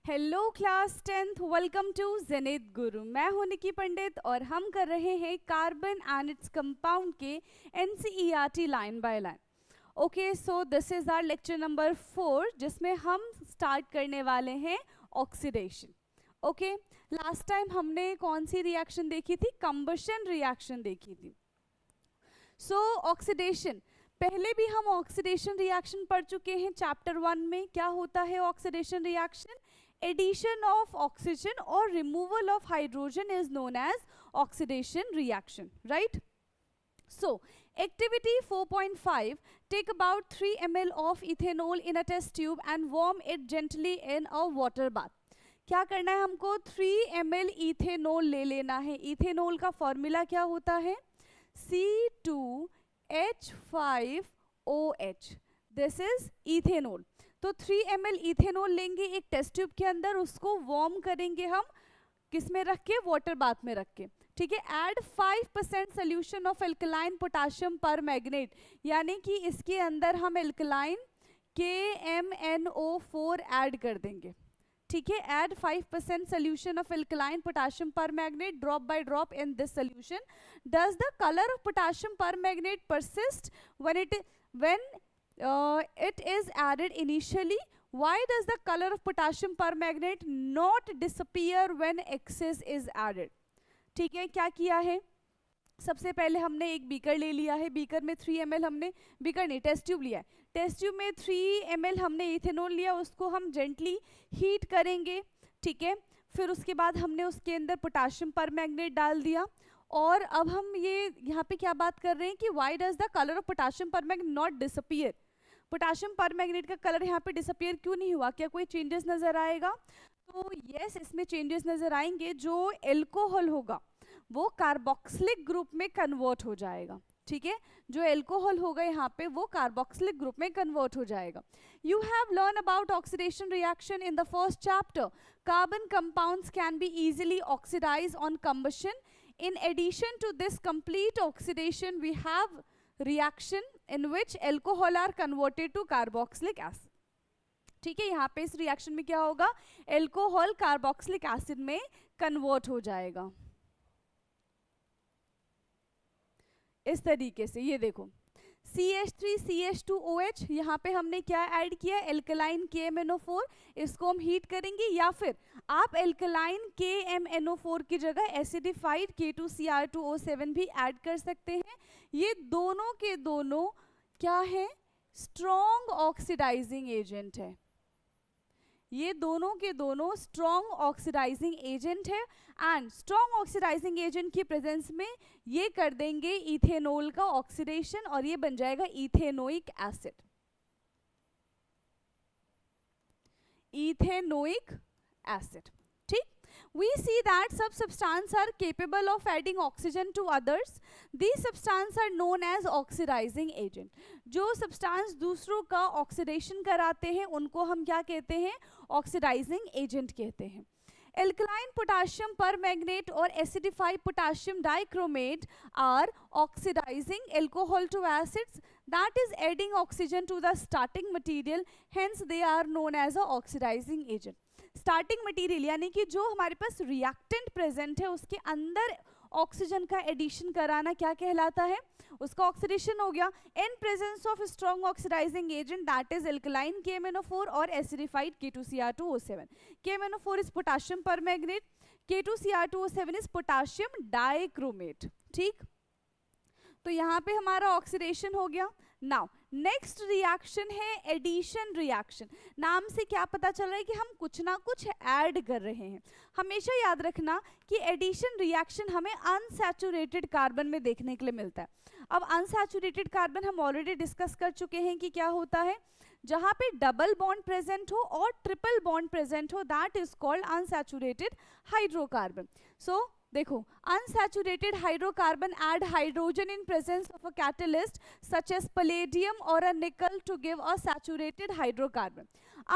Hello class 10th, welcome to Zenith Guru. मैं हूं निकी पंडित और हम कर रहे हैं कार्बन एंड इट्स कंपाउंड के NCERT line by line. Okay, so this is our lecture number 4 जिसमें हम स्टार्ट करने वाले हैं ऑक्सीडेशन। ओके, लास्ट टाइम हमने कौन सी रिएक्शन देखी थी? कंबशन रिएक्शन देखी थी। सो ऑक्सीडेशन, पहले भी हम ऑक्सीडेशन रिएक्शन पढ़ चुके हैं चैप्टर 1 में। क्या होता है oxidation reaction? Addition of oxygen और removal of hydrogen is known as oxidation reaction, right? So, activity 4.5, take about 3 ml of ethanol in a test tube and warm it gently in a water bath. क्या करना है हमको? 3 ml ethanol ले लेना है। Ethanol का formula क्या होता है? C2H5OH। This is ethanol. तो 3 ml इथेनॉल लेंगे एक टेस्ट ट्यूब के अंदर, उसको वार्म करेंगे हम किस में रख के? वाटर बाथ में रख के। ठीक है। Add 5% solution of alkaline potassium पर मैग्नेट, यानी कि इसके अंदर हम एल्कलाइन KMnO4 ऐड कर देंगे। ठीक है। Add 5% solution of alkaline potassium permanganate drop by drop in this solution. Does the colour of potassium permanganate persist when it is added initially? Why does the color of potassium permanganate not disappear when excess is added? ठीक है। क्या किया है? सबसे पहले हमने एक beaker ले लिया है। बीकर में 3 ml हमने, बीकर नहीं टेस्ट ट्यूब लिया है। टेस्ट ट्यूब में 3 ml हमने इथेनॉल लिया, उसको हम जेंटली हीट करेंगे। ठीक है। फिर उसके बाद हमने उसके अंदर पोटाशियम परमैंगनेट डाल दिया। और अब हम ये यहाँ पे क्या बात कर रहे हैं कि why does the colour of potassium permanganate not disappear? Potassium permanganate का कलर यहाँ पे डिसअपियर क्यों नहीं हुआ? क्या कोई चेंजेस नजर आएगा? तो यस, इसमें चेंजेस नजर आएंगे। जो एल्कोहल होगा वो कार्बोक्सिलिक ग्रुप में कन्वर्ट हो जाएगा। ठीक है। जो एल्कोहल होगा यहाँ पे वो कार्बोक्सिलिक ग्रुप में कन्वर्ट हो जाएगा। You have learn about oxidation reaction in the first chapter. Carbon compounds can be easily oxidise on combustion. In addition to this complete oxidation, we have reaction in which alcohol are converted to carboxylic acid. ठीक है। यहाँ पे इस reaction में क्या होगा? Alcohol carboxylic acid में convert हो जाएगा। इस तरीके से ये देखो CH3CH2OH, यहाँ पे हमने क्या ऐड किया? Alkaline KMnO4। इसको हम हीट करेंगे, या फिर आप एल्कलाइन KMnO4 की जगह एसिडिफाइड K2Cr2O7 भी ऐड कर सकते हैं। ये दोनों के दोनों क्या है? स्ट्रॉन्ग ऑक्सीडाइजिंग एजेंट है। ये दोनों के दोनों स्ट्रॉन्ग ऑक्सीडाइजिंग एजेंट है। एंड स्ट्रॉन्ग ऑक्सीडाइजिंग एजेंट की प्रेजेंस में ये कर देंगे इथेनॉल का ऑक्सीडेशन और ये बन जाएगा इथेनोइक एसिड। Ethanoic acid. ठीक। We see that some substances are capable of adding oxygen to others. These substances are known as oxidizing agent. जो substance दूसरों का ऑक्सीडेशन कराते हैं उनको हम क्या कहते हैं? ऑक्सीडाइजिंग एजेंट कहते हैं। Alkaline potassium permanganate or acidified potassium dichromate are oxidizing alcohol to acids, that is adding oxygen to the starting material, hence they are known as a oxidizing agent. Starting material यानी कि जो हमारे पास reactant present है उसके अंदर oxygen का addition कराना क्या कहलाता है? उसका ऑक्सीडेशन हो गया। In presence of strong oxidising agent that is alkaline KMnO4 और acidified K2Cr2O7। KMnO4 is potassium permanganate, K2Cr2O7 is potassium dichromate. ठीक। तो यहाँ पे हमारा ऑक्सीडेशन हो गया। नाउ नेक्स्ट रिएक्शन है एडिशन रिएक्शन। नाम से क्या पता चल रहा है कि हम कुछ ना कुछ ऐड कर रहे हैं। हमेशा याद रखना कि एडिशन रिएक्शन हमें अनसैचुरेटेड कार्बन में देखने के लिए मिलता है। अब अनसैचुरेटेड कार्बन हम ऑलरेडी डिस्कस कर चुके हैं कि क्या होता है। जहाँ पे डबल बॉन्ड प्रेजेंट हो और ट्रिपल बॉन्ड प्रेजेंट हो that is called unsaturated hydrocarbon. So देखो, unsaturated hydrocarbon add hydrogen in presence of a catalyst such as palladium or a nickel to give a saturated hydrocarbon.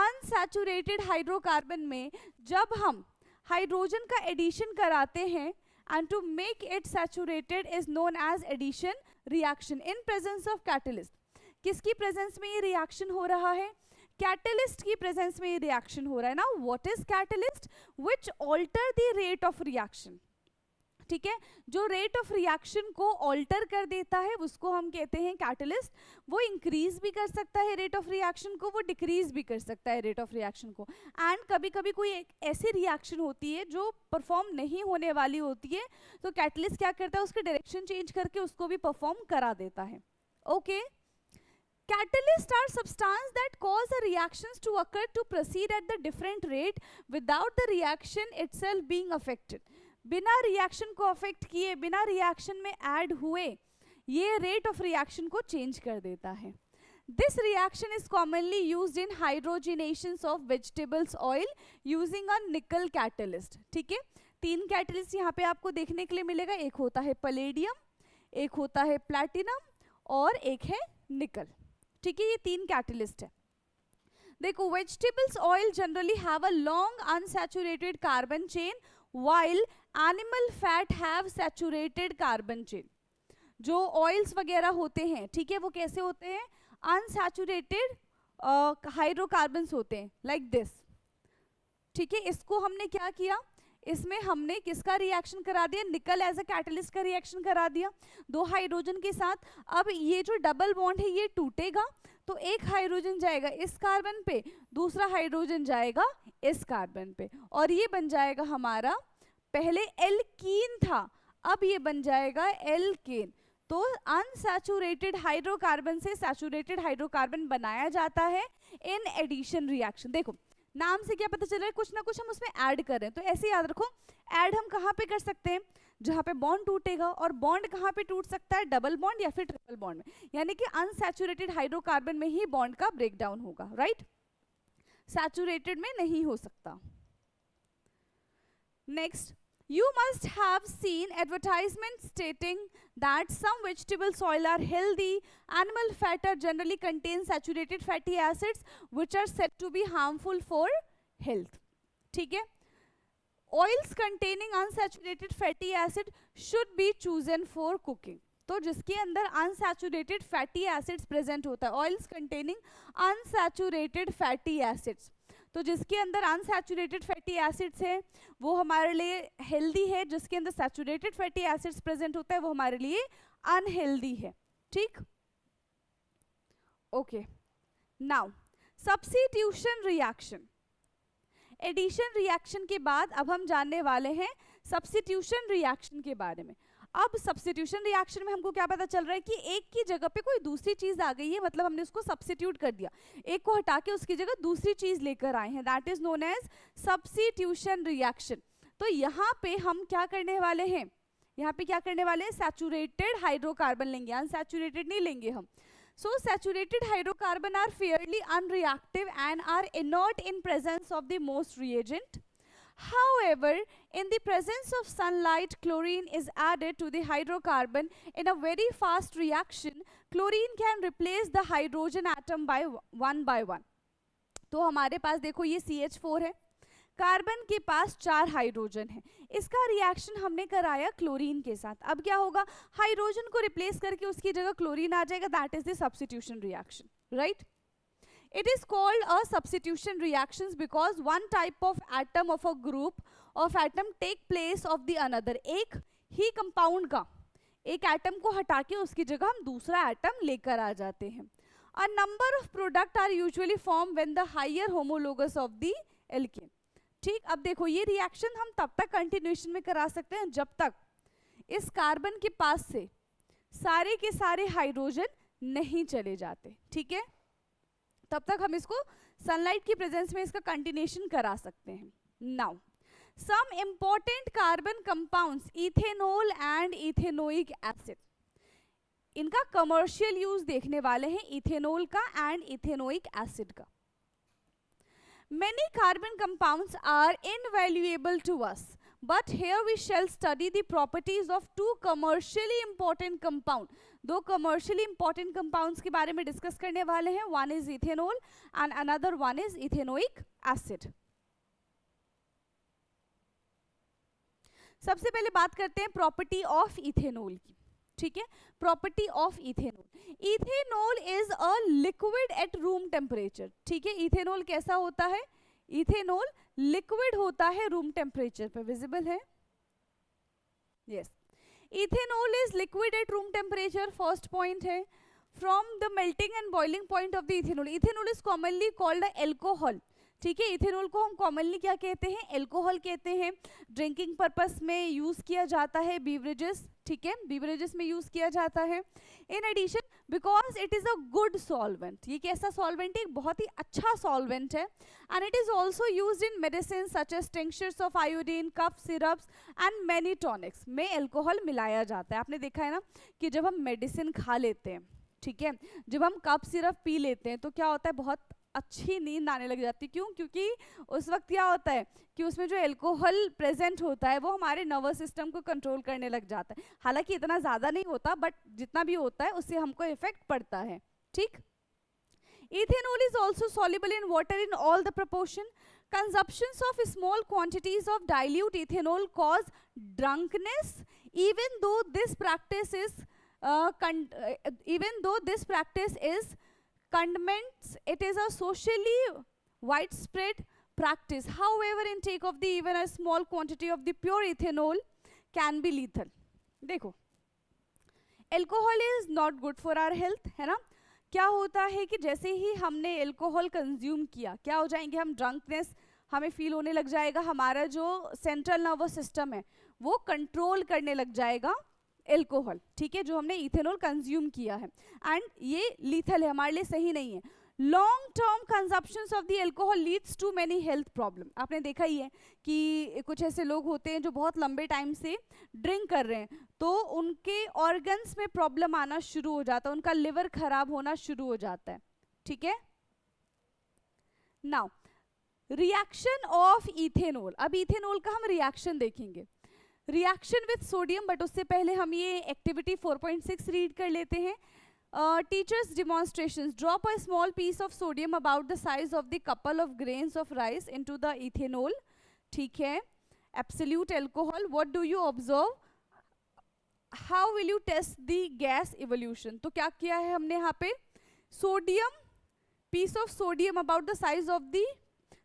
Unsaturated hydrocarbon में जब हम hydrogen का addition कराते हैं and to make it saturated is known as addition reaction in presence of catalyst. किसकी presence में ये reaction हो रहा है? कैटलिस्ट की प्रेजेंस में ये रिएक्शन हो रहा है ना. What is catalyst? Which alter the rate of reaction. ठीक है, जो रेट ऑफ रिएक्शन को ऑल्टर कर देता है उसको हम कहते हैं कैटलिस्ट. वो इंक्रीज भी कर सकता है रेट ऑफ रिएक्शन को, वो डिक्रीज भी कर सकता है रेट ऑफ रिएक्शन को. एंड कभी कभी कोई एक ऐसी रिएक्शन होती है जो परफॉर्म नहीं होने वाली होती है, तो कैटलिस्ट क्या करता है, उसकी डायरेक्शन चेंज करके उसको भी परफॉर्म करा देता है. Okay. Catalysts are substances that cause the reactions to occur to proceed at the different rate without the reaction itself being affected. बिना रिएक्शन को अफेक्ट किए, बिना रिएक्शन में ऐड हुए, ये रेट ऑफ रिएक्शन को चेंज कर देता है. This reaction is commonly used in hydrogenations of vegetables oil using a nickel catalyst. ठीक है, 3 कैटलिस्ट यहाँ पे आपको देखने के लिए मिलेगा. एक होता है पलेडियम, एक होता है प्लैटिनम और एक है निकल. ठीक है, ये 3 कैटलिस्ट है. देखो, vegetables oil generally have a long unsaturated carbon chain while animal fat have saturated carbon chain. जो ऑयल्स वगैरह होते हैं, ठीक है, वो कैसे होते हैं, अनसैचुरेटेड हाइड्रोकार्बन्स होते हैं, लाइक दिस. ठीक है, इसको हमने क्या किया, इसमें हमने किसका रिएक्शन करा दिया, निकल एज अ कैटलिस्ट का रिएक्शन करा दिया 2 हाइड्रोजन के साथ. अब ये जो डबल बॉन्ड है ये टूटेगा, तो एक हाइड्रोजन जाएगा इस कार्बन पे, दूसरा हाइड्रोजन जाएगा इस कार्बन पे, और ये बन जाएगा हमारा, पहले एल्कीन था अब ये बन जाएगा एल्केन. तो अनसैचुरेटेड हाइड्रोकार्बन से सैचुरेटेड हाइड्रोकार्बन बनाया जाता है इन एडिशन रिएक्शन. देखो नाम से क्या पता चल रहा है, कुछ ना कुछ हम उसमें ऐड कर रहे हैं. तो ऐसे याद रखो, ऐड हम कहाँ पे कर सकते हैं, जहाँ पे बॉन्ड टूटेगा. और बॉन्ड कहाँ पे टूट सकता है, डबल बॉन्ड या फिर ट्रिपल बॉन्ड में, यानी कि अनसैचुरेटेड हाइड्रोकार्बन में ही बॉन्ड का ब्रेकडाउन होगा, राइट. सैचुरेटेड में नहीं हो सकता. Next, you must have seen advertisements stating that some vegetable oil are healthy. Animal fat are generally contain saturated fatty acids which are said to be harmful for health. ठीक है, oils containing unsaturated fatty acid should be chosen for cooking. तो जिसके अंदर unsaturated fatty acids present होता है, oils containing unsaturated fatty acids, तो जिसके अंदर अनसैचुरेटेड फैटी एसिड्स है वो हमारे लिए हेल्दी है, जिसके अंदर सैचुरेटेड फैटी एसिड्स प्रेजेंट होता है वो हमारे लिए अनहेल्दी है. ठीक, okay. Now substitution reaction. Addition reaction के बाद अब हम जानने वाले हैं सब्स्टिट्यूशन रिएक्शन के बारे में. अब सब्स्टिट्यूशन रिएक्शन में हमको क्या पता चल रहा है कि एक की जगह पे कोई दूसरी चीज आ गई है, मतलब हमने उसको सब्स्टिट्यूट कर दिया, एक को हटा के उसकी जगह दूसरी चीज लेकर आए हैं. That is known as substitution reaction. तो यहाँ पे हम क्या करने वाले हैं, यहाँ पे क्या करने वाले हैं, सैचुरेटेड हाइड्रोकार्बन लेंगे, अनसैचुरेटेड नहीं लेंगे हम. So saturated hydrocarbon are fairly unreactive and are inert in presence of the most reagent. However, in the presence of sunlight, chlorine is added to the hydrocarbon in a very fast reaction. Chlorine can replace the hydrogen atom by one. तो हमारे पास देखो ये CH4 है, carbon के पास 4 hydrogen है, इसका reaction हमने कराया क्लोरीन के साथ. अब क्या होगा, हाइड्रोजन को रिप्लेस करके उसकी जगह क्लोरीन आ जाएगा. That is the substitution reaction, right. It is called a substitution reactions because one type of atom of a group of atom take place of the another. एक ही कंपाउंड का एक atom को हटा के उसकी जगह हम दूसरा एटम लेकर आ जाते हैं. A number of product are usually formed when the higher homologous of the alkane. ठीक, अब देखो ये रिएक्शन हम तब तक कंटिन्यूएशन में करा सकते हैं जब तक इस कार्बन के पास से सारे के सारे हाइड्रोजन नहीं चले जाते. ठीक है, तब तक हम इसको सनलाइट की प्रेजेंस में इसका कंटिन्यूएशन करा सकते हैं. Now some important carbon compounds ethanol and ethanoic acid, इनका कमर्शियल यूज देखने वाले हैं, इथेनॉल का एंड इथेनोइक एसिड का. Many carbon compounds are invaluable to us, but here we shall study the properties of 2 commercially important compound. 2 commercially important compounds के बारे में discuss करने वाले हैं. One is ethanol and another one is ethanoic acid. सबसे पहले बात करते हैं प्रॉपर्टी ऑफ इथेनॉल की. ठीक है, property of ethanol, ethanol is a liquid at room temperature, ठीक है, इथेनॉल कैसा होता है, इथेनॉल लिक्विड होता है रूम टेम्परेचर पे, विजिबल है, yes, ethanol is liquid at room temperature, first point है, from the melting and boiling point of the ethanol, ethanol is commonly called alcohol, ठीक है, इथेनॉल को हम कॉमनली क्या कहते हैं, एल्कोहल कहते हैं, ड्रिंकिंग पर्पस में यूज किया जाता है, बीवरेजेस, ठीक है, बीवरेजेस में यूज किया जाता है, in addition because it is a good solvent, ये कैसा सॉल्वेंट है, बहुत ही अच्छा सॉल्वेंट है, and it is also use in medicine such as tinctures of iodine, cough syrups and many tonics में एल्कोहल मिलाया जाता है, आपने देखा है ना कि जब हम मेडिसिन खा लेते हैं, ठीक है, जब हम कफ सिरप पी लेते हैं तो क्या होता है, बहुत अच्छी नींद आने लग जाती है, क्यों, क्योंकि उस वक्त क्या होता है कि उसमें जो एल्कोहल प्रेजेंट होता है वो हमारे नर्वस सिस्टम को कंट्रोल करने लग जाता है, हालांकि इतना ज़्यादा नहीं होता बट जितना भी होता है उससे हमको इफेक्ट पड़ता है, ठीक। Ethanol is also soluble in water in all the proportion. Consumptions of small quantities of dilute ethanol cause drunkenness, even though this practice is condemns, it is a socially widespread practice. However, intake of the even a small quantity of the pure ethanol can be lethal. देखो, alcohol is not good for our health, है ना, क्या होता है कि जैसे ही हमने alcohol consume किया क्या हो जाएंगे हम, ड्रंकनेस हमें फील होने लग जाएगा, हमारा जो सेंट्रल नर्वस सिस्टम है वो कंट्रोल करने लग जाएगा एल्कोहल, ठीक है, जो हमने इथेनॉल कंज्यूम किया है, एंड ये लीथल है, हमारे लिए सही नहीं है। Long term consumption of the alcohol leads to many health problem, आपने देखा ही है कि कुछ ऐसे लोग होते हैं जो बहुत लंबे टाइम से ड्रिंक कर रहे हैं तो उनके ऑर्गन्स में प्रॉब्लम आना शुरू हो जाता है, उनका लिवर खराब होना शुरू हो जाता है, ठीक है। नाउ रिएक्शन ऑफ इथेनॉल, अब इथेनॉल का हम रिएक्शन देखेंगे, रिएक्शन विथ सोडियम, बट उससे पहले हम ये एक्टिविटी 4.6 रीड कर लेते हैं। Teachers demonstrations, drop a small piece of sodium about the size of the couple of grains of rice into the ethanol, ठीक है, absolute alcohol, what do you observe, how will you test the gas evolution, तो क्या किया है हमने यहाँ पे, sodium, piece of sodium about the size of the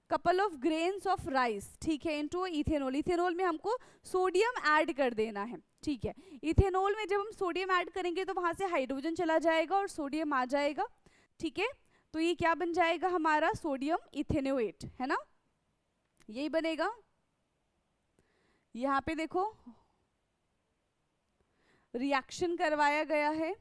couple of grains of rice, ठीक है, into इथेनॉल, इथेनॉल में हमको सोडियम ऐड कर देना है, ठीक है, इथेनॉल में जब हम सोडियम ऐड करेंगे तो वहां से हाइड्रोजन चला जाएगा और सोडियम आ जाएगा, ठीक है, तो ये क्या बन जाएगा हमारा, सोडियम इथेनोएट, है ना, यही बनेगा। यहाँ पे देखो रिएक्शन करवाया गया है,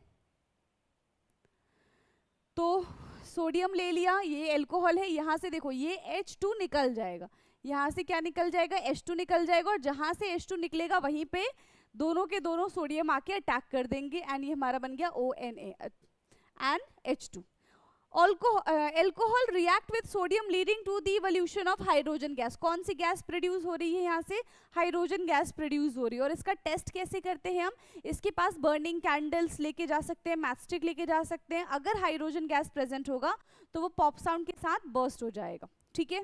तो सोडियम ले लिया, ये अल्कोहल है, यहाँ से देखो ये H2 निकल जाएगा, यहाँ से क्या निकल जाएगा, H2 निकल जाएगा, और जहाँ से H2 निकलेगा वहीं पे दोनों के दोनों सोडियम आके अटैक कर देंगे, एंड ये हमारा बन गया ONA and H2। Alcohol react with sodium leading to the evolution of hydrogen gas, कौन सी गैस प्रोड्यूस हो रही है, यहाँ से हाइड्रोजन गैस प्रोड्यूस हो रही है, और इसका टेस्ट कैसे करते हैं हम, इसके पास बर्निंग कैंडल्स लेके जा सकते हैं, मैचस्टिक लेके जा सकते हैं, अगर हाइड्रोजन गैस प्रेजेंट होगा तो वो पॉप साउंड के साथ बर्स्ट हो जाएगा, ठीक है।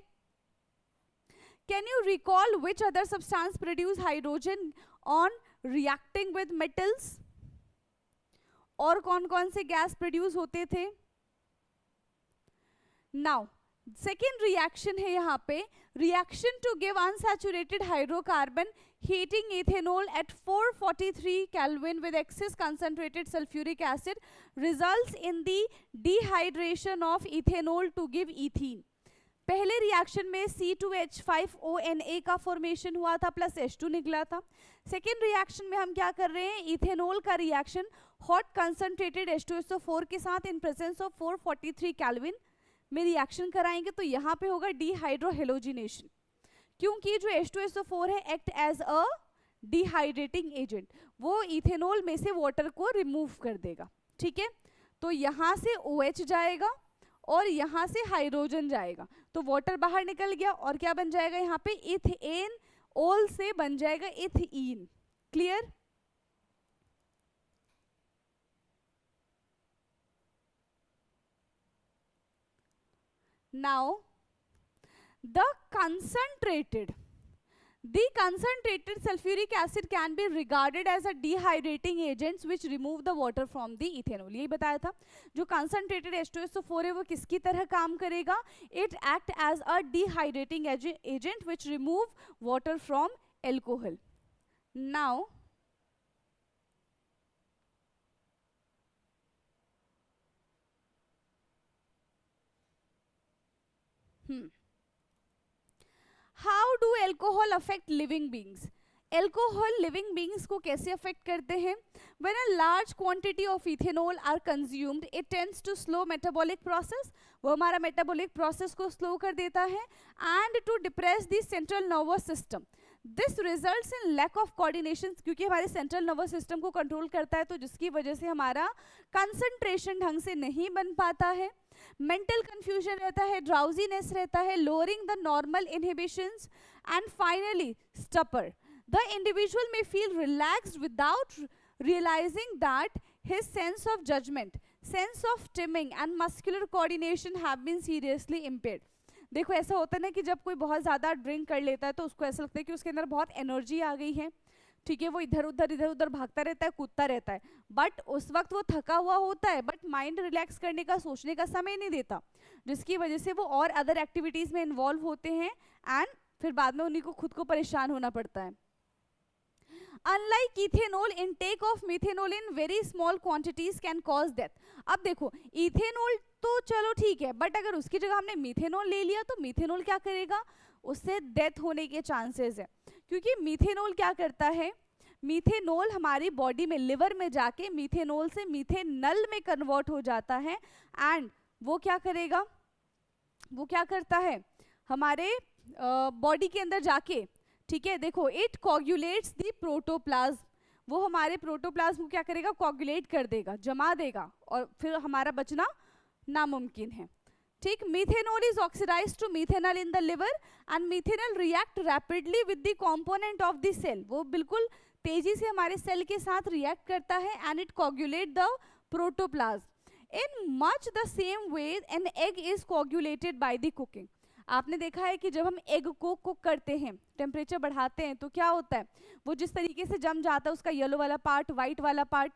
Can you recall which other substance produce hydrogen on reacting with metals, और कौन कौन से गैस प्रोड्यूस होते थे। नाउ सेकेंड रिएक्शन है यहाँ पे, reaction to give unsaturated hydrocarbon heating ethanol at 443 Kelvin with excess concentrated sulfuric acid results in the dehydration of ethanol to give ethene। पहले रिएक्शन में C2H5ONA का फॉर्मेशन हुआ था प्लस H2 निकला था। सेकेंड रिएक्शन में हम क्या कर रहे हैं, इथेनॉल का रिएक्शन हॉट कंसंट्रेटेड H2SO4 के साथ इन प्रेजेंस ऑफ 443 केल्विन में रिएक्शन कराएंगे, तो यहाँ पे होगा डिहाइड्रोहेलोजिनेशन, क्योंकि जो H2SO4 है act as a dehydrating agent, वो इथेनॉल में से वाटर को रिमूव कर देगा, ठीक है। तो यहाँ से OH जाएगा और यहाँ से हाइड्रोजन जाएगा, तो वाटर बाहर निकल गया और क्या बन जाएगा यहाँ पे, इथेन ओल से बन जाएगा ethene. Clear. Now the concentrated The concentrated sulfuric acid can be regarded as a dehydrating agents which remove the water from the ethanol. यही बताया था, जो concentrated H2SO4 है वो किसकी तरह काम करेगा? It act as a dehydrating agent which remove water from alcohol. Now how do alcohol affect living beings? Alcohol living beings को कैसे affect करते हैं? When a large quantity of ethanol are consumed, it tends to slow metabolic process. वो हमारा metabolic process को slow कर देता है and to depress the central nervous system. This results in lack of coordination, क्योंकि हमारे central nervous system को control करता है, तो जिसकी वजह से हमारा concentration ढंग से नहीं बन पाता है, mental confusion रहता है, drowsiness रहता है, lowering the normal inhibitions, and finally stupor. The individual may feel relaxed without realizing that his sense of judgment, sense of timing and muscular coordination have been seriously impaired. देखो ऐसा होता है ना कि जब कोई बहुत ज़्यादा ड्रिंक कर लेता है तो उसको ऐसा लगता है कि उसके अंदर बहुत एनर्जी आ गई है, ठीक है, वो इधर उधर भागता रहता है, कूदता रहता है, बट उस वक्त वो थका हुआ होता है, बट माइंड रिलैक्स करने का, सोचने का समय नहीं देता, जिसकी वजह से वो और अदर एक्टिविटीज़ में इन्वॉल्व होते हैं एंड फिर बाद में उन्हीं को खुद को परेशान होना पड़ता है. Unlike ethanol, intake of methanol in very small quantities can cause death. अब देखो इथेनॉल तो चलो ठीक है, बट अगर उसकी जगह हमने मीथेनॉल ले लिया तो मीथेनॉल क्या करेगा? उससे डेथ होने के चांसेस है, क्योंकि मीथेनॉल क्या करता है? मीथेनॉल हमारी बॉडी में, लिवर में जाके मीथेनॉल से मीथेनल में कन्वर्ट हो जाता है एंड वो क्या करेगा? वो क्या करता है हमारे बॉडी के अंदर जाके, ठीक है, देखो इट कोगुलेट्स द प्रोटोप्लाज्म, वो हमारे प्रोटोप्लाज्म को क्या करेगा? कोगुलेट कर देगा, जमा देगा, और फिर हमारा बचना नामुमकिन है. ठीक, methanol is oxidised to methanol in the liver and methanol react rapidly with the component of the cell, वो बिल्कुल तेजी से हमारे सेल के साथ रिएक्ट करता है and it coagulate the protoplasm. In much the same way an egg is coagulated by the cooking. आपने देखा है कि जब हम एग को कुक करते हैं, टेम्परेचर बढ़ाते हैं, तो क्या होता है? वो जिस तरीके से जम जाता है, उसका येलो वाला पार्ट, वाइट वाला पार्ट,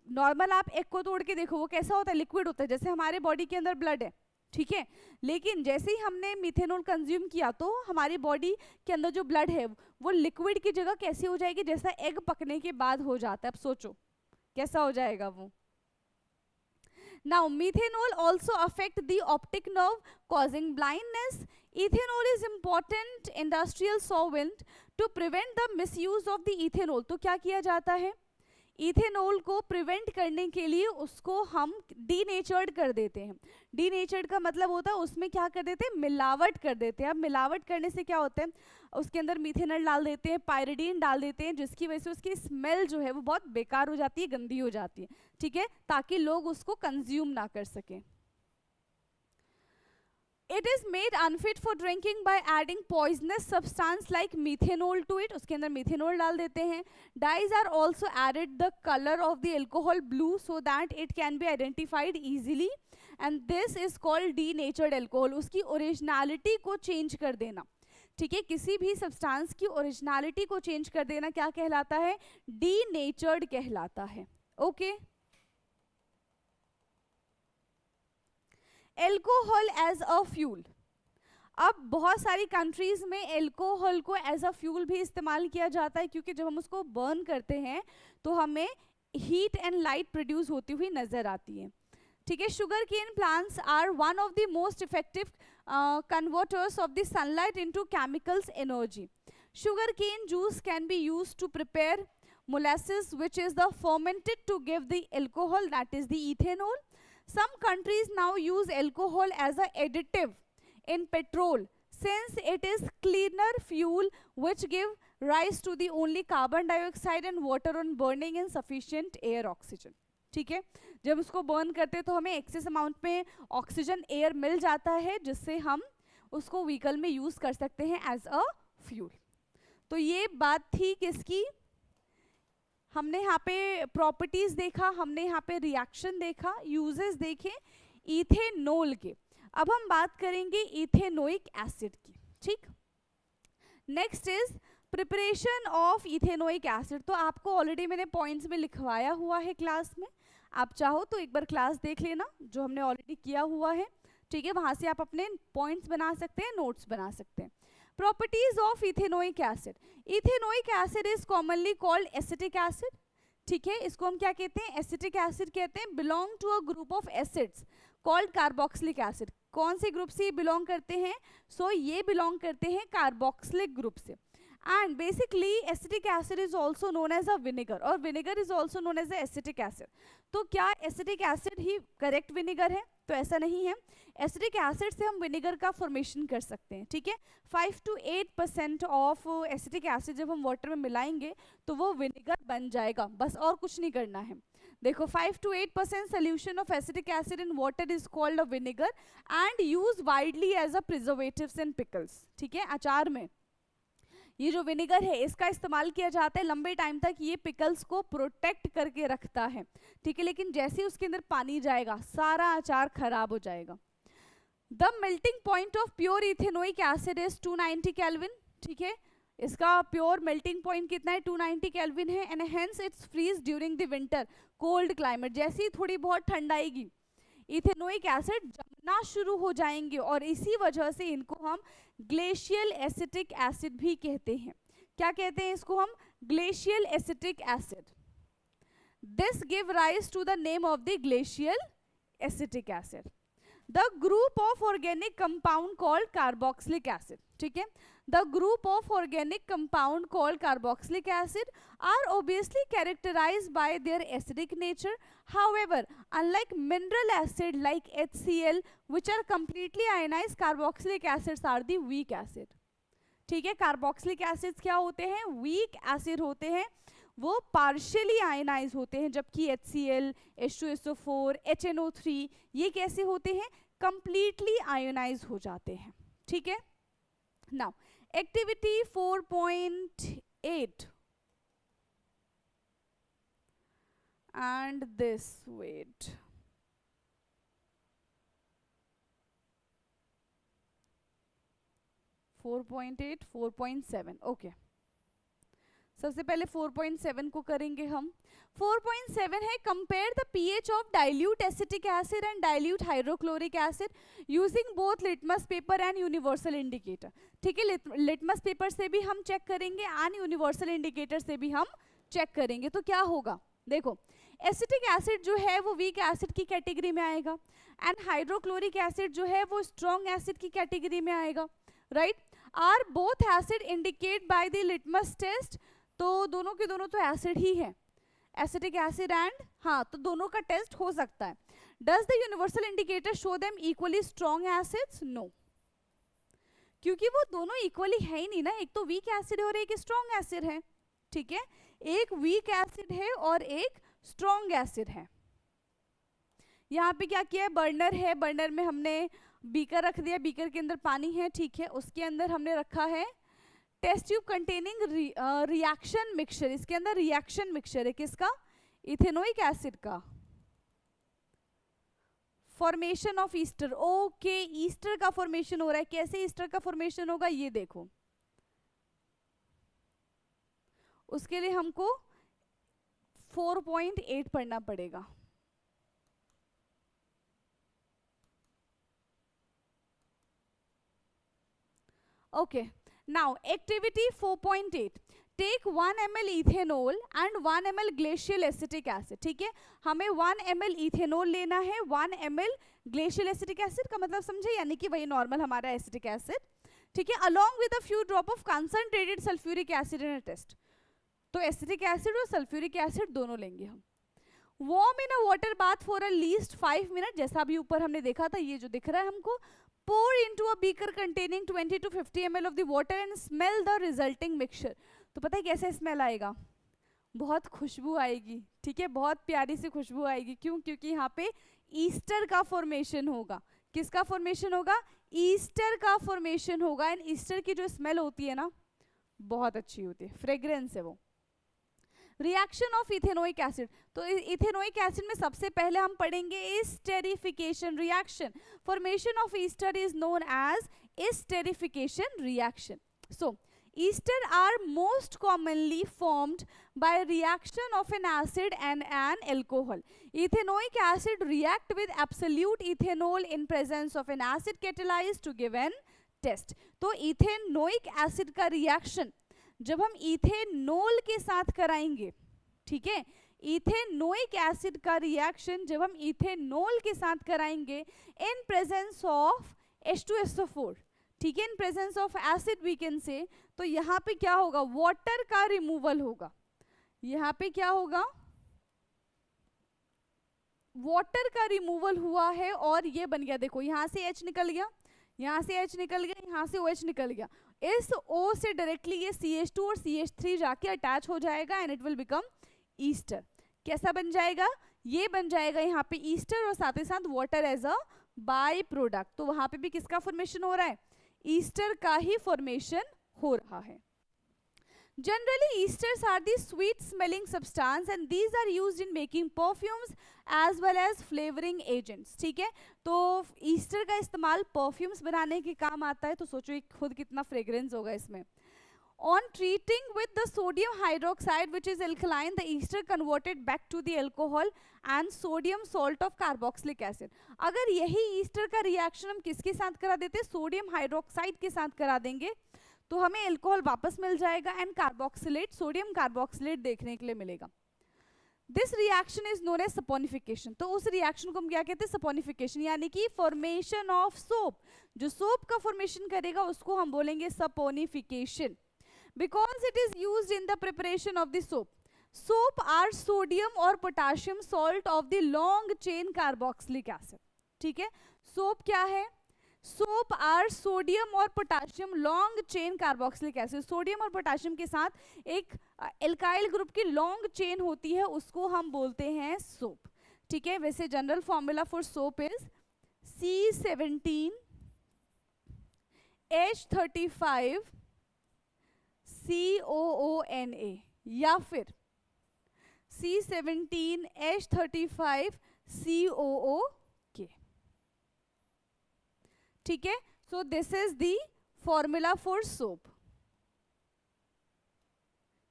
नॉर्मल आप एग को तोड़ के देखो वो कैसा होता है? लिक्विड होता है, जैसे हमारे बॉडी के अंदर ब्लड है, ठीक है, लेकिन जैसे ही हमने मीथेनॉल कंज्यूम किया तो हमारी बॉडी के अंदर जो ब्लड है वो लिक्विड की जगह कैसी हो जाएगी? जैसा एग पकने के बाद हो जाता है. अब सोचो कैसा हो जाएगा वो. Now methanol also affect the optic nerve causing blindness. Ethanol is important industrial solvent to prevent the misuse of the ethanol. तो क्या किया जाता है? इथेनॉल को प्रिवेंट करने के लिए उसको हम डीनेचर्ड कर देते हैं. डीनेचर्ड का मतलब होता है उसमें क्या कर देते हैं? मिलावट कर देते हैं. अब मिलावट करने से क्या होता है? उसके अंदर मीथेनॉल डाल देते हैं, पायरिडीन डाल देते हैं, जिसकी वजह से उसकी स्मेल जो है वो बहुत बेकार हो जाती है, गंदी हो जाती है, ठीक है, ताकि लोग उसको कंज्यूम ना कर सकें. It is made unfit for drinking by adding poisonous substance like methanol to it. उसके अंदर methanol डाल देते हैं. Dyes are also added the color of the alcohol blue so that it can be identified easily. And this is called denatured alcohol. उसकी originality को change कर देना, ठीक है, किसी भी सब्सटेंस की ओरिजिनलिटी को चेंज कर देना क्या कहलाता है? डीनेचर्ड कहलाता है. Okay. Alcohol as a fuel. अब बहुत सारी कंट्रीज में एल्कोहल को एज अ फ्यूल भी इस्तेमाल किया जाता है, क्योंकि जब हम उसको बर्न करते हैं तो हमें हीट एंड लाइट प्रोड्यूस होती हुई नजर आती है, ठीक है. Sugar cane plants are one of the most effective converters of the sunlight into chemicals energy. Sugar cane juice can be used to prepare molasses, which is the fermented to give the alcohol, that is the ethanol. Some countries now use alcohol as a additive in petrol since it is cleaner fuel which give rise to the only carbon dioxide and water on burning in sufficient air oxygen. ठीक है, जब उसको burn करते हैं तो हमें excess amount में oxygen air मिल जाता है, जिससे हम उसको व्हीकल में यूज कर सकते हैं एज अ फ्यूल. तो ये बात थी किसकी? हमने यहाँ पे प्रॉपर्टीज देखा, हमने यहाँ पे रिएक्शन देखा, यूजेस देखे इथेनॉल के. अब हम बात करेंगे इथेनोइक एसिड की. ठीक, next is preparation of ethanoic acid. तो आपको ऑलरेडी मैंने पॉइंट्स में लिखवाया हुआ है क्लास में, आप चाहो तो एक बार क्लास देख लेना जो हमने ऑलरेडी किया हुआ है, ठीक है, वहां से आप अपने पॉइंट्स बना सकते हैं, नोट्स बना सकते हैं। Properties of ethanoic acid. Ethanoic acid is commonly called acetic acid, ठीक है, इसको हम क्या कहते हैं, एसिटिक एसिड कहते हैं। Belong to a group of acids called carboxylic acid. कौन से ग्रुप से बिलोंग करते हैं, सो ये बिलोंग करते हैं कार्बोक्सिलिक ग्रुप से। And basically acetic acid is also known as a vinegar, और vinegar is also known as a acetic acid. तो क्या एसिटिक एसिड ही करेक्ट विनेगर है, तो ऐसा नहीं है। एसिटिक एसिड से हम विनेगर का फॉर्मेशन कर सकते हैं, ठीक है। 5 to 8% ऑफ एसिटिक एसिड जब हम वाटर में मिलाएंगे तो वो विनेगर बन जाएगा, बस और कुछ नहीं करना है। देखो 5 to 8% solution of acetic acid in water is called a vinegar and use widely as a preservatives in pickles, ठीक है। अचार में ये जो विनेगर है इसका इस्तेमाल किया जाता है, लंबे टाइम तक ये पिकल्स को प्रोटेक्ट करके रखता है, ठीक है। लेकिन जैसे ही उसके अंदर पानी जाएगा सारा अचार खराब हो जाएगा। The melting point of pure ethanoic acid is 290 kelvin, ठीक है, इसका प्योर मेल्टिंग पॉइंट कितना है, 290 केल्विन है। And hence it's freeze during the winter cold climate. जैसे ही थोड़ी बहुत ठंड आएगी इथेनोइक एसिड जमना शुरू हो जाएंगे, और इसी वजह से इनको हम ग्लेशियल एसिटिक एसिड भी कहते हैं। क्या कहते हैं इसको हम, glacial acetic acid. This give rise to the name of the glacial acetic acid. The group of organic compound called carboxylic acid, ठीक है। The group of organic compound called carboxylic acid are obviously characterized by their acidic nature. However, unlike mineral acid like HCl, which are completely ionized, carboxylic acids are the weak acid. ठीक है, carboxylic acids क्या होते हैं, weak acid होते हैं, वो partially ionise होते हैं, जबकि HCl, H2SO4, HNO3 ये कैसे होते हैं, कंप्लीटली आयोनाइज हो जाते हैं, ठीक है। Now, activity 4.8 and this, wait, four point 4.7, okay. सबसे पहले 4.7 को करेंगे हम। 4.7 है, compare the pH of dilute acetic acid and dilute hydrochloric acid using both litmus paper and universal indicator, ठीक है। लिटमस पेपर से भी हम चेक करेंगे एंड यूनिवर्सल इंडिकेटर से भी हम चेक करेंगे। तो क्या होगा, देखो एसिटिक एसिड जो है वो वीक एसिड की कैटेगरी में आएगा, एंड हाइड्रोक्लोरिक एसिड जो है वो स्ट्रॉन्ग एसिड की कैटेगरी में आएगा, right. Are both acid indicate by the litmus test, तो दोनों के दोनों तो एसिड ही है, एसिटिक एसिड एंड, हाँ, तो दोनों का टेस्ट हो सकता है। Does the universal indicator show them equally strong acids, no, क्योंकि वो दोनों इक्वली है ही नहीं ना, एक तो वीक एसिड है और एक स्ट्रॉन्ग एसिड है, ठीक है। एक वीक एसिड है और एक स्ट्रॉन्ग एसिड है। यहाँ पे क्या किया है, बर्नर है, बर्नर में हमने बीकर रख दिया, बीकर के अंदर पानी है, ठीक है, उसके अंदर हमने रखा है test tube containing reaction mixture. इसके अंदर रिएक्शन मिक्सचर है, किसका, इथेनोइक एसिड का। Formation of ester, okay, ester का फॉर्मेशन हो रहा है। कैसे ईस्टर का फॉर्मेशन होगा, ये देखो, उसके लिए हमको 4.8 पढ़ना पड़ेगा। Okay, now activity 4.8, take 1 ml ethanol and 1 ml glacial acetic acid, ठीक है। हमें 1 ml ethanol लेना है, 1 ml glacial acetic acid का मतलब समझे, यानी कि वही नॉर्मल हमारा एसिटिक एसिड, ठीक है, along with a few drop of concentrated sulfuric acid in a test। तो एसिटिक एसिड और सल्फ्यूरिक एसिड दोनों लेंगे हम। Warm in a water bath for at least 5 minute, जैसा भी ऊपर हमने देखा था, ये जो दिख रहा है हमको। Pour into a beaker containing 20 to 50 ml of the water and smell the resulting mixture। तो पता है कैसे स्मेल आएगा, बहुत खुशबू आएगी, ठीक है, बहुत प्यारी सी खुशबू आएगी। क्यों, क्योंकि यहाँ पे ईस्टर का फॉर्मेशन होगा। किसका फॉर्मेशन होगा, ईस्टर का फॉर्मेशन होगा। एंड ईस्टर की जो स्मेल होती है ना, बहुत अच्छी होती है, फ्रेग्रेंस है वो। रिएक्शन ऑफ इथेनोइक एसिड, तो इथेनोइक एसिड में सबसे पहले हम पढ़ेंगे esterification reaction. Formation of ester is known as esterification reaction. So Ester are most commonly formed by reaction of an acid and an alcohol. Ethanoic acid react with absolute ethanol in presence of an acid catalyzed to give an test. तो ethanoic acid का reaction जब हम ethanol के साथ कराएंगे, ठीक है, ethanoic acid का रिएक्शन जब हम इथेनॉल के साथ कराएंगे इन प्रेजेंस ऑफ H2SO4, ठीक है, in presence of acid we can say, तो यहाँ पे क्या होगा, वाटर का रिमूवल होगा. यहाँ पे क्या होगा, वाटर का रिमूवल हुआ है और ये बन गया, देखो यहाँ से H निकल गया, यहाँ से H निकल गया, यहाँ से OH निकल गया. इस O से डायरेक्टली ये CH2 और CH3 जाके अटैच हो जाएगा and it will become Easter. कैसा बन जाएगा, ये बन जाएगा यहाँ पे ईस्टर और साथ ही साथ water as a by product. तो वहां पे भी किसका फॉर्मेशन हो रहा है, ईस्टर का ही फॉर्मेशन हो रहा है. Generally, esters are the sweet smelling substance and these are used in making perfumes as well as flavoring agents. ठीक है, तो ईस्टर का इस्तेमाल परफ्यूम्स बनाने के काम आता है, तो सोचो खुद कितना फ्रेग्रेंस होगा इसमें. On treating with the sodium hydroxide which is alkaline, the ester converted back to the alcohol and sodium salt of carboxylic acid. अगर यही ईस्टर का रिएक्शन हम किसके साथ करा देते, सोडियम हाइड्रोक्साइड के साथ करा देंगे, तो हमें अल्कोहल वापस मिल जाएगा एंड कार्बोक्सिलेट, सोडियम कार्बोक्सिलेट देखने के लिए मिलेगा. This reaction is known as saponification. तो उस रिएक्शन को हम क्या कहते हैं, सपोनिफिकेशन, यानी कि फॉर्मेशन ऑफ सोप. जो सोप का फॉर्मेशन करेगा उसको हम बोलेंगे saponification. Because it is used in the preparation of the soap. Soap are sodium or potassium salt of the long chain carboxylic acid. ठीक है, सोप क्या है, सोप आर सोडियम और potassium long chain carboxylic acid. Sodium और potassium के साथ एक alkyl group की लॉन्ग चेन होती है, उसको हम बोलते हैं सोप. ठीक है, वैसे general formula for soap is C17H35 COONA या फिर C17H35 COOK. ठीक है, सो this is the formula for soap.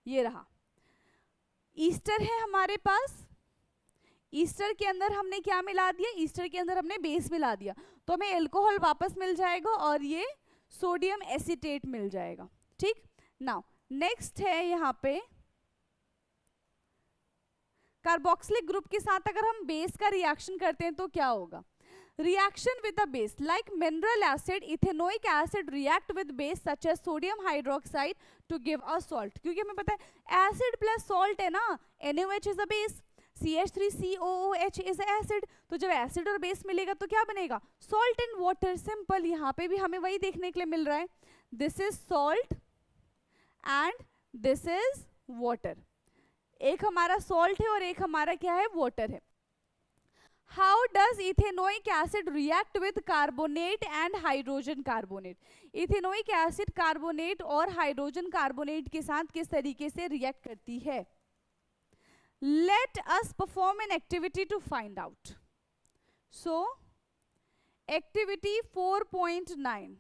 ये रहा, ईस्टर है हमारे पास. ईस्टर के अंदर हमने क्या मिला दिया, ईस्टर के अंदर हमने बेस मिला दिया, तो हमें अल्कोहल वापस मिल जाएगा और ये सोडियम एसीटेट मिल जाएगा. ठीक, नाउ नेक्स्ट है यहाँ पे कार्बोक्सिलिक ग्रुप के साथ अगर हम बेस का रिएक्शन करते हैं तो क्या होगा, reaction with a base like mineral acid, ethanoic acid react with base such as sodium hydroxide to give a salt. क्योंकि हमें पता है acid plus salt है ना, NaOH is a base, CH3COOH is a acid. तो जब acid और base मिलेगा तो क्या बनेगा, salt and water. simple, यहाँ पे भी हमें वही देखने के लिए मिल रहा है. this is salt and this is water. एक हमारा salt है और एक हमारा क्या है, water है. How does ethanoic acid react with carbonate and hydrogen carbonate? Ethanoic acid carbonate और hydrogen carbonate के साथ किस तरीके से react करती है? Let us perform an activity to find out. So, activity 4.9.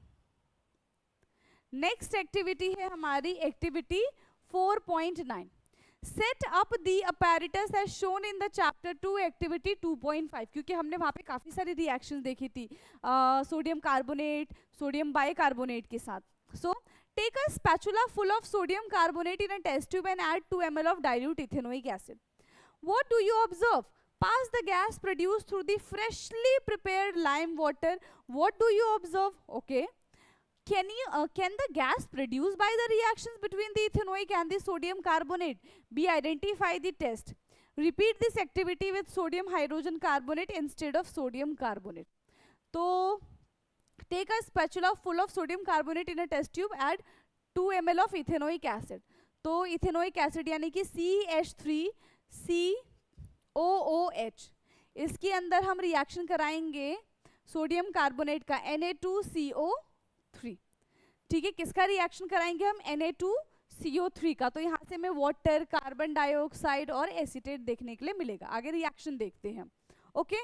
Next activity है हमारी activity 4.9. Set up the apparatus as shown in the chapter 2 activity 2.5. क्योंकि हमने वहाँ पे काफ़ी सारी रिएक्शंस देखी थी सोडियम कार्बोनेट, सोडियम बाइकार्बोनेट के साथ. So take a spatula full of sodium carbonate in a test tube and add 2 ml of dilute ethanoic acid. What do you observe? Pass the gas produced through the freshly prepared lime water. What do you observe? Okay. Can the gas produced by the reactions between the ethanoic and the sodium carbonate be identified the test? Repeat this activity with sodium hydrogen carbonate instead of sodium carbonate. So, take a spatula full of sodium carbonate in a test tube, add 2 ml of ethanoic acid. तो ethanoic acid यानी कि CH3COOH, इसके अंदर हम reaction कराएंगे sodium carbonate का Na2CO3. ठीक है, किसका रिएक्शन कराएंगे हम, Na2CO3 का. तो यहाँ से हमें वाटर, कार्बन डाइऑक्साइड और एसीटेट देखने के लिए मिलेगा. आगे रिएक्शन देखते हैं. ओके,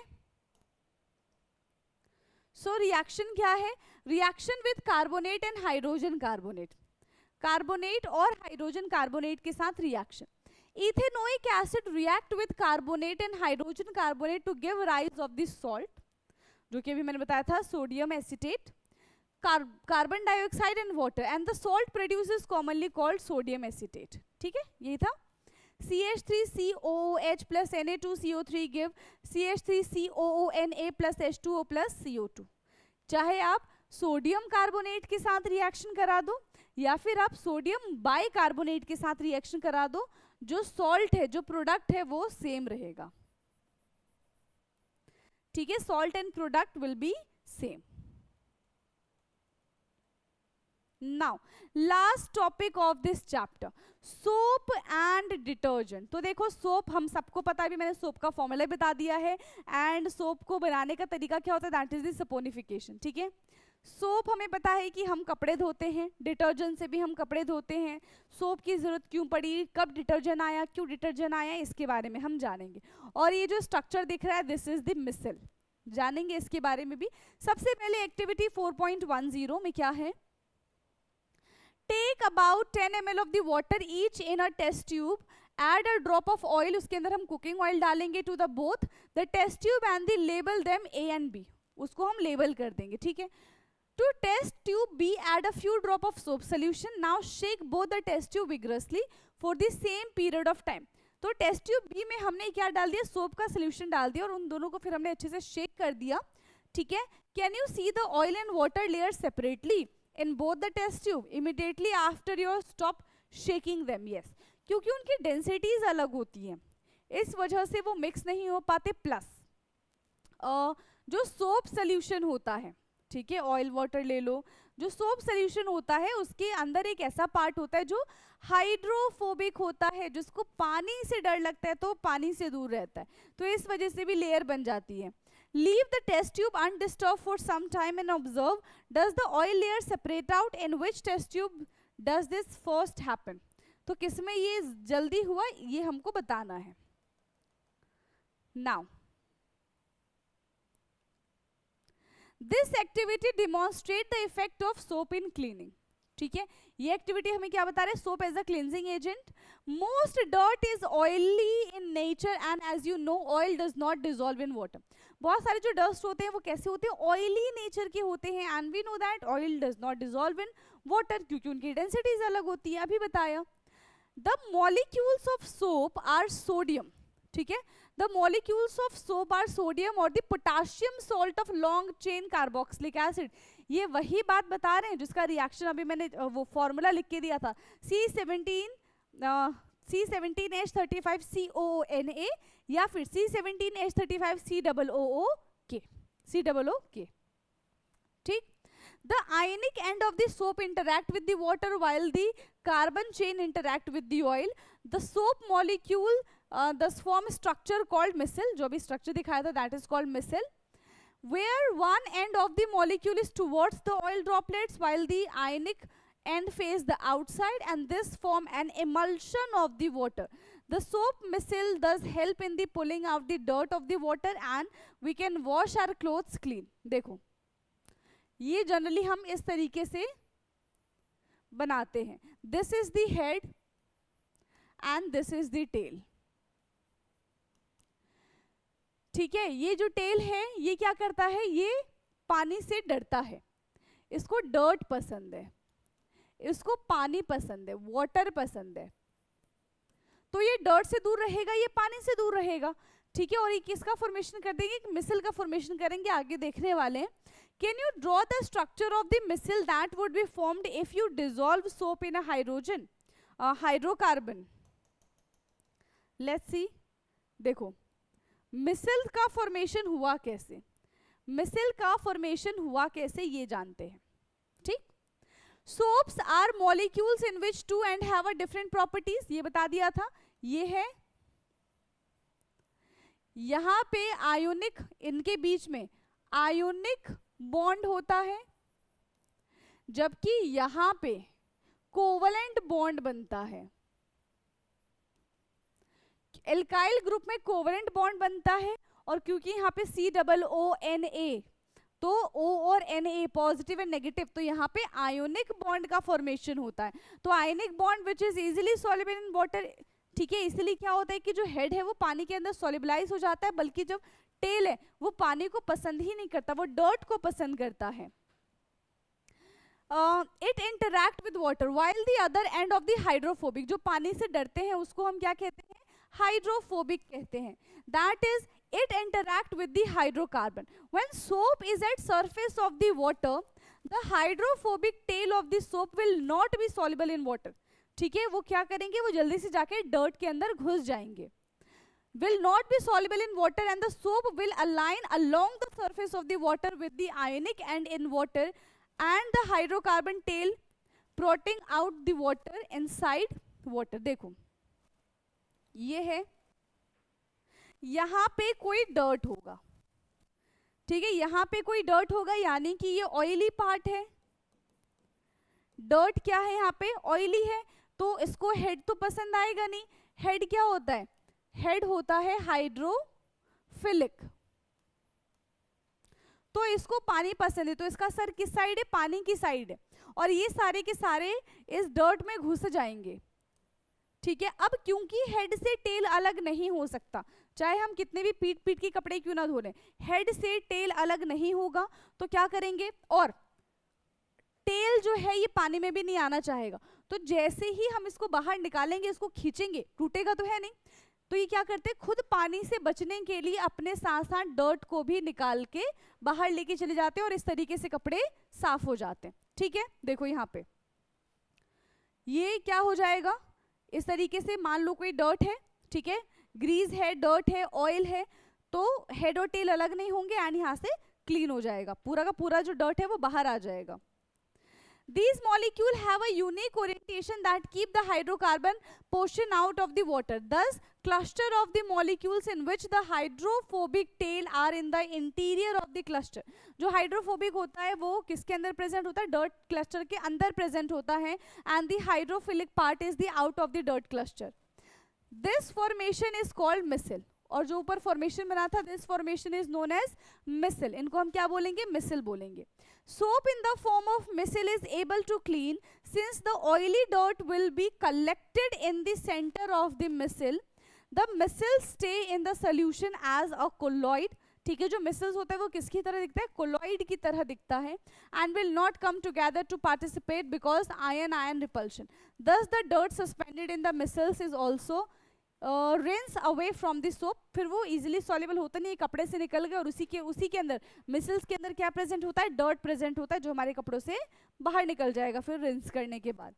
सो रिएक्शन क्या है, reaction with carbonate and hydrogen carbonate. Carbonate और हाइड्रोजन कार्बोनेट के साथ reaction. Ethanoic acid react with carbonate and hydrogen carbonate to give rise of this salt, जो कि अभी मैंने बताया था sodium acetate, carbon dioxide and water, and the salt produces commonly called sodium acetate. ठीक है, यही था. CH3COOH plus Na2CO3 give CH3COONA plus H2O plus CO2. चाहे आप सोडियम कार्बोनेट के साथ रिएक्शन करा दो या फिर आप सोडियम बाई कार्बोनेट के साथ रिएक्शन करा दो, जो सॉल्ट है, जो प्रोडक्ट है, वो सेम रहेगा. ठीक है, salt and product will be same. Now, last topic of this chapter, soap and detergent. तो देखो सोप हम सबको पता है, भी मैंने सोप का फॉर्मूला बता दिया है. एंड सोप को बनाने का तरीका क्या होता है, दैट इज द सपोनिफिकेशन. ठीक है, सोप हमें पता है कि हम कपड़े धोते हैं, डिटर्जेंट से भी हम कपड़े धोते हैं. सोप की जरूरत क्यों पड़ी, कब डिटर्जेंट आया, क्यों डिटर्जेंट आया, इसके बारे में हम जानेंगे. और ये जो स्ट्रक्चर दिख रहा है, दिस इज द मिसल, जानेंगे इसके बारे में भी. सबसे पहले एक्टिविटी 4.10 में क्या है, take about 10 ml of the water each in a test tube, add a drop of oil, उसके अंदर हम कुकिंग ऑयल डालेंगे, to the both the test tube and the label them A and B, उसको हम label कर देंगे. ठीक है, to test tube B add a few drop of soap solution, now shake both the test tube vigorously for the same period of time. तो test tube B में हमने क्या डाल दिया, सोप का सोल्यूशन डाल दिया और उन दोनों को फिर हमने अच्छे से शेक कर दिया. ठीक है, can you see the oil and water layer separately in both the test tube immediately after you stop shaking them? Yes, क्योंकि उनकी डेंसिटीज अलग होती हैं, इस वजह से वो मिक्स नहीं हो पाते. प्लस जो सोप सोल्यूशन होता है, ठीक है, ऑयल वाटर ले लो, जो सोप सोल्यूशन होता है उसके अंदर एक ऐसा पार्ट होता है जो हाइड्रोफोबिक होता है, जिसको पानी से डर लगता है तो पानी से दूर रहता है, तो इस वजह से भी लेयर बन जाती है. Leave the test tube undisturbed for some time and observe, does the oil layer separate out? In which test tube does this first happen? तो किसमें ये जल्दी हुआ, ये हमको बताना है. Now, this activity demonstrate the effect of soap in cleaning. ठीक है, ये एक्टिविटी हमें क्या बता रहे हैं, soap as a cleansing agent. Most dirt is oily in nature and as you know oil does not dissolve in water. बहुत सारे जो डस्ट होते हैं वो कैसे होते हैं, ऑयली नेचर के होते हैं. And we know that oil does not dissolve in water, क्योंकि उनकी डेंसिटीज अलग होती है, अभी बताया. The molecules of soap are sodium. ठीक है, the molecules of soap are sodium और the potassium salt of long chain carboxylic acid. ये वही बात बता रहे हैं जिसका रिएक्शन अभी मैंने वो फॉर्मूला लिख के दिया था, C17H35COONA या फिर C17H35COOK. ठीक, the ionic end of the soap interact with the water while the carbon chain interact with the oil. The soap molecule thus form structure called micelle, जो भी structure दिखाया था that is called micelle, where one end of the molecule is towards the oil droplets while the ionic end face the outside, and this form an emulsion of the water. The soap micelle does help in the pulling out the dirt of the water and we can wash our clothes clean. देखो, ये generally हम इस तरीके से बनाते हैं. This is the head and this is the tail. ठीक है, ये जो टेल है ये क्या करता है, ये पानी से डरता है, इसको डर्ट पसंद है, इसको पानी पसंद है, वाटर पसंद है, तो ये डर्ट से दूर रहेगा, ये पानी से दूर रहेगा. ठीक है, और ये किसका फॉर्मेशन कर देंगे, मिसल का फॉर्मेशन करेंगे, आगे देखने वाले हैं. Can you draw the structure of the micelle that would be formed if you dissolve soap in a hydrogen hydrocarbon. Let's see. देखो, मिसल का फॉर्मेशन हुआ कैसे, मिसल का फॉर्मेशन हुआ कैसे ये जानते हैं. ठीक, soaps are molecules in which two end have a different properties, ये बता दिया था. ये है, यहां पे आयोनिक, इनके बीच में आयोनिक बॉन्ड होता है, जबकि यहां पे कोवलेंट बॉन्ड बनता है. एल्काइल ग्रुप में कोवलेंट बॉन्ड बनता है, और क्योंकि यहाँ पे COONA तो O और Na पॉजिटिव एंड नेगेटिव, तो यहाँ पे आयोनिक बॉन्ड का फॉर्मेशन होता है। तो ionic bond which is easily soluble in water, ठीक है, इसलिए क्या होता है कि जो हेड है वो पानी के अंदर सॉल्युबलाइज हो जाता है, बल्कि जब टेल है वो पानी को पसंद ही नहीं करता, वो डर्ट को पसंद करता है। It interact with water while the other end of the hydrophobic, जो पानी से डरते हैं उसको हम क्या कहते हैं, हाइड्रोफोबिक कहते हैं। That is it interact with the hydrocarbon. When soap is at surface of the water, the hydrophobic tail of the soap will not be soluble in water. ठीक है, वो क्या करेंगे, वो जल्दी से जाके डर्ट के अंदर घुस जाएंगे। Will not be soluble in water and the soap will align along the surface of the water with the ionic end in water and the hydrocarbon tail protruding out the water inside water. देखो ये है, यहाँ पे कोई dirt होगा, ठीक है, यहाँ पे कोई डर्ट होगा, यानी कि ये ऑयली पार्ट है। डर्ट क्या है यहाँ पे, ऑयली है, तो इसको हेड तो पसंद आएगा नहीं। हेड क्या होता है, हेड होता है हाइड्रोफिलिक, तो इसको पानी पसंद है, तो इसका सर किस साइड है, पानी की साइड है, और ये सारे के सारे इस डर्ट में घुस जाएंगे। ठीक है, अब क्योंकि हेड से टेल अलग नहीं हो सकता, चाहे हम कितने भी पीट पीट के कपड़े क्यों ना धो लें, हेड से टेल अलग नहीं होगा, तो क्या करेंगे, और टेल जो है ये पानी में भी नहीं आना चाहेगा, तो जैसे ही हम इसको बाहर निकालेंगे, इसको खींचेंगे, टूटेगा तो है नहीं, तो ये क्या करते हैं, खुद पानी से बचने के लिए अपने साथ साथ डर्ट को भी निकाल के बाहर लेके चले जाते हैं, और इस तरीके से कपड़े साफ हो जाते हैं। ठीक है, देखो यहाँ पे ये क्या हो जाएगा, इस तरीके से मान लो कोई डर्ट है, ठीक है, ग्रीस है, डर्ट है, ऑयल है, तो हेड और टेल अलग नहीं होंगे एंड यहाँ से क्लीन हो जाएगा, पूरा का पूरा जो डर्ट है वो बाहर आ जाएगा। These molecules have a unique orientation that keep the hydrocarbon portion out of the water. Thus, cluster of the molecules in which the hydrophobic tail are in the interior of the cluster. जो hydrophobic होता है वो किसके अंदर present होता है, dirt cluster के अंदर प्रेजेंट होता है, and the hydrophilic part is the out of the dirt cluster. This formation is called micelle. और जो ऊपर फॉर्मेशन बना था, this formation is known as micelle, इनको हम क्या बोलेंगे, मिसल बोलेंगे। Soap in the form of micelle is able to clean since the oily dirt will be collected in the centre of the micelle. The micelle stay in the solution as a colloid. ठीक है, जो micelles होता है वो किसकी तरह दिखता है, कोलॉइड की तरह दिखता है, and will not come together to participate because ion repulsion. Thus the dirt suspended in the micelles is also rinse away from the soap. फिर वो इजीली सॉल्युबल होता नहीं है, कपड़े से निकल गए, और उसी के अंदर मिसल्स के अंदर क्या प्रेजेंट होता है, डर्ट प्रेजेंट होता है, जो हमारे कपड़ों से बाहर निकल जाएगा फिर रिंस करने के बाद।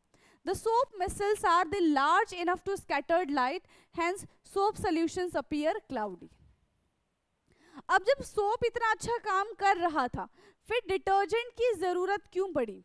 The soap micells are the large enough to scattered light, hence soap solutions appear cloudy. अब जब सोप इतना अच्छा काम कर रहा था, फिर डिटर्जेंट की जरूरत क्यों पड़ी?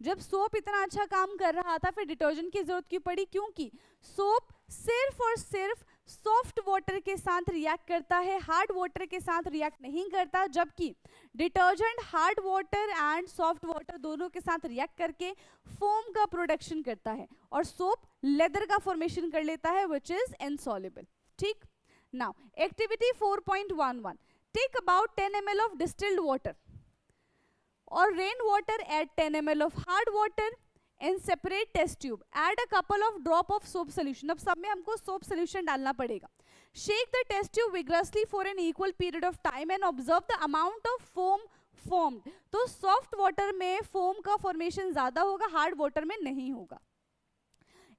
जब सोप इतना अच्छा काम कर रहा था, फिर डिटर्जेंट की जरूरत क्यों पड़ी? क्योंकि सोप सिर्फ और सिर्फ सॉफ्ट वाटर के साथ रिएक्ट करता है, हार्ड वाटर के साथ रिएक्ट नहीं करता, जबकि detergent hard water and soft water दोनों के साथ रिएक्ट करके फोम का प्रोडक्शन करता है, और सोप लेदर का फॉर्मेशन कर लेता है विच इज इनसॉल्युबल। ठीक, now activity 4.11, take about 10 ml of distilled water or rain water, add 10 ml of hard water in separate test tube, add a couple of drop of soap solution. अब सब में हमको soap solution डालना पड़ेगा। Shake the test tube vigorously for an equal period of time and observe the amount of foam formed. तो soft water में foam का formation ज़्यादा होगा, hard water में नहीं होगा।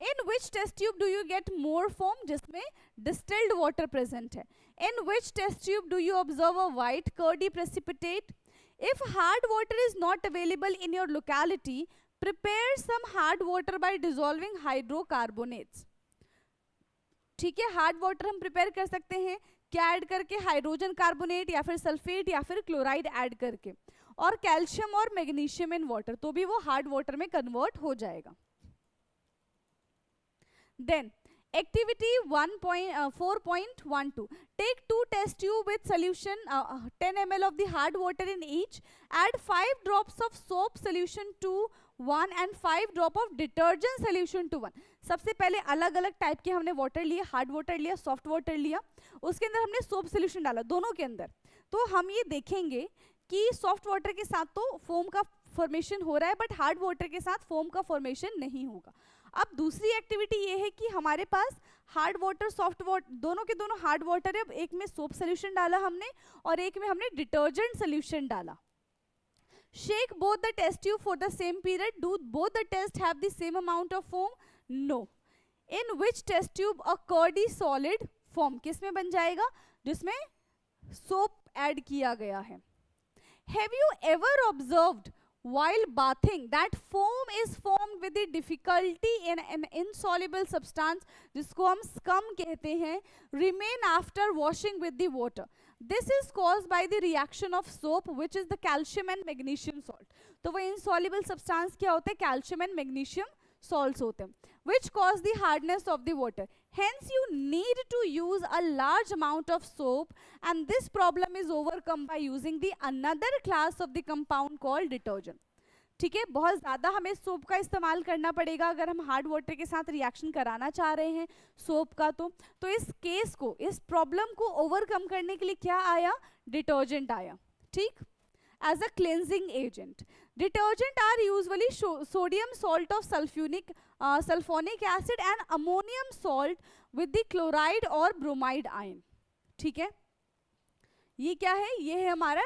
In which test tube do you get more foam? जिसमें distilled water present है। In which test tube do you observe a white curdy precipitate? If hard water is not available in your locality, prepare some hard water by dissolving hydrocarbonates. ठीक है, hard water हम prepare कर सकते हैं क्या add करके, hydrogen carbonate या फिर सल्फेट या फिर क्लोराइड ऐड करके, और कैल्शियम और मैग्नीशियम इन वाटर, तो भी वो हार्ड वाटर में कन्वर्ट हो जाएगा। Then activity 4.12, take 2 test tube with solution 10 ml of the hard water in each, add 5 drops of soap solution to 1 and 5 drop of detergent solution to 1. सबसे पहले अलग अलग टाइप के हमने वाटर लिए, हार्ड वाटर लिया, सॉफ्ट वाटर लिया, उसके अंदर हमने सोप सोल्यूशन डाला दोनों के अंदर। तो हम ये देखेंगे कि सॉफ्ट वाटर के साथ तो फोम का फॉर्मेशन हो रहा है बट हार्ड वाटर के साथ फोम का फॉर्मेशन नहीं होगा। अब दूसरी एक्टिविटी ये है कि हमारे पास हार्ड वाटर सॉफ्ट वाटर दोनों के दोनों हार्ड वाटर है। अब एक में सोप सोल्यूशन डाला हमने और एक में हमने डिटर्जेंट सोल्यूशन डाला। Shake both the test tube for the same period, do both the test have the same amount of foam? No. In which test tube a curdy solid form, किस में बन जाएगा? जिसमें सोप ऐड किया गया है। Have you ever observed while bathing that foam is formed with the difficulty in an insoluble substance जिसको हम scum कहते हैं, remain after washing with the water? This is caused by the reaction of soap which is the calcium and magnesium salt. तो वो insoluble substance क्या होते हैं? calcium and magnesium salts होते हैं, which cause the hardness of the water. Hence you need to use a large amount of soap and this problem is overcome by using the another class of the compound called detergent. ठीक है, बहुत ज़्यादा हमें soap का इस्तेमाल करना पड़ेगा अगर हम हार्ड वाटर के साथ रिएक्शन कराना चाह रहे हैं सोप का। तो इस केस को, इस प्रॉब्लम को ओवरकम करने के लिए क्या आया? डिटर्जेंट आया। ठीक, as a cleansing agent. Detergent are usually sodium salt of sulfonic acid and ammonium salt with the chloride or bromide ion. ठीक है, ये क्या है? ये है हमारा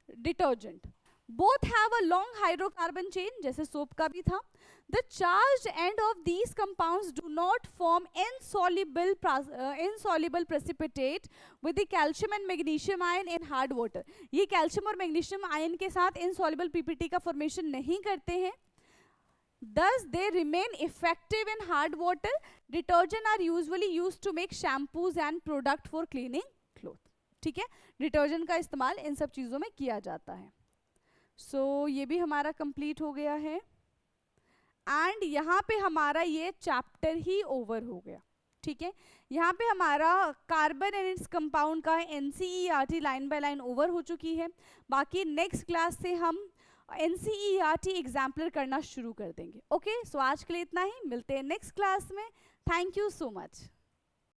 detergent. Both have a long hydrocarbon chain, जैसे सोप का भी था. The charged end of these compounds do not form insoluble precipitate with the calcium and magnesium ion in hard water. ये calcium और magnesium ion के साथ insoluble PPT का formation नहीं करते हैं. Thus they remain effective in hard water. Detergent are usually used to make shampoos and product for cleaning clothes. ठीक है, डिटर्जेंट का इस्तेमाल इन सब चीज़ों में किया जाता है. सो ये भी हमारा कंप्लीट हो गया है एंड यहाँ पे हमारा ये चैप्टर ही ओवर हो गया. ठीक है, यहाँ पे हमारा कार्बन एंड इट्स कंपाउंड का NCERT line by line over हो चुकी है. बाकी नेक्स्ट क्लास से हम NCERT एग्जाम्पलर करना शुरू कर देंगे. ओके, सो आज के लिए इतना ही. मिलते हैं नेक्स्ट क्लास में. Thank you so much.